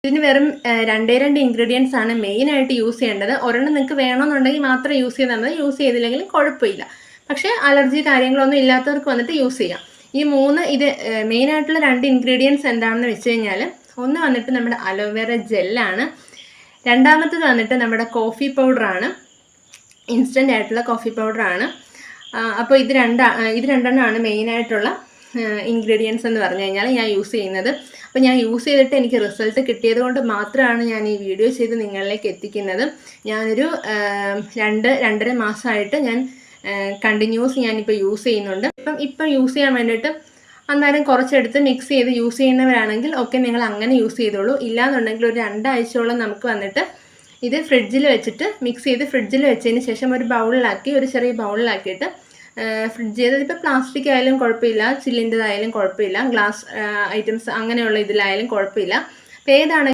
ഇതിന് വെറും 2 ഇൻഗ്രീഡിയൻസ് ആണ് മെയിനായിട്ട് യൂസ് ചെയ്യേണ്ടത്. ഒരെണ്ണം നിങ്ങൾക്ക് വേണമെന്നുണ്ടെങ്കിൽ മാത്രം യൂസ് ചെയ്താൽ മതി, യൂസ് ചെയ്തില്ലെങ്കിലും കുഴപ്പമില്ല. പക്ഷേ അലർജി കാര്യങ്ങളൊന്നും ഇല്ലാത്തവർക്ക് വന്നിട്ട് യൂസ് ചെയ്യാം. ഈ 3 ഇത് മെയിനായിട്ടുള്ള 2 ഇൻഗ്രീഡിയൻസ് എന്താണെന്ന് വെച്ച് കഴിഞ്ഞാൽ, ഒന്ന് വന്നിട്ട് നമ്മുടെ അലോവേറ ജെല്ലാണ്, രണ്ടാമത്തത് വന്നിട്ട് നമ്മുടെ കോഫി പൗഡറാണ്, ഇൻസ്റ്റൻ്റ് ആയിട്ടുള്ള കോഫി പൗഡറാണ്. അപ്പോൾ ഇത് രണ്ടെണ്ണമാണ് മെയിനായിട്ടുള്ള ഇൻഗ്രീഡിയൻസ് എന്ന് പറഞ്ഞു കഴിഞ്ഞാൽ ഞാൻ യൂസ് ചെയ്യുന്നത്. അപ്പോൾ ഞാൻ യൂസ് ചെയ്തിട്ട് എനിക്ക് റിസൾട്ട് കിട്ടിയത് കൊണ്ട് മാത്രമാണ് ഞാൻ ഈ വീഡിയോ ചെയ്ത് നിങ്ങളിലേക്ക് എത്തിക്കുന്നത്. ഞാനൊരു 2-2.5 മാസമായിട്ട് ഞാൻ കണ്ടിന്യൂസ് ഞാനിപ്പോൾ യൂസ് ചെയ്യുന്നുണ്ട്. ഇപ്പം യൂസ് ചെയ്യാൻ വേണ്ടിയിട്ട് അന്നേരം കുറച്ചെടുത്ത് മിക്സ് ചെയ്ത് യൂസ് ചെയ്യുന്നവരാണെങ്കിൽ ഓക്കെ, നിങ്ങൾ അങ്ങനെ യൂസ് ചെയ്തോളൂ. ഇല്ലാന്നുണ്ടെങ്കിൽ ഒരു 2 ആഴ്ചയോളം നമുക്ക് വന്നിട്ട് ഇത് ഫ്രിഡ്ജിൽ വെച്ചിട്ട് മിക്സ് ചെയ്ത് ഫ്രിഡ്ജിൽ വെച്ചതിന് ശേഷം ഒരു ബൗളിലാക്കി, ഒരു ചെറിയ ബൗളിലാക്കിയിട്ട് ഫ്രിഡ്ജ് ചെയ്ത്, ഇപ്പോൾ പ്ലാസ്റ്റിക് ആയാലും കുഴപ്പമില്ല, ചില്ലിൻ്റെതായാലും കുഴപ്പമില്ല, ഗ്ലാസ് ഐറ്റംസ് അങ്ങനെയുള്ള ഇതിലായാലും കുഴപ്പമില്ല. അപ്പോൾ ഏതാണ്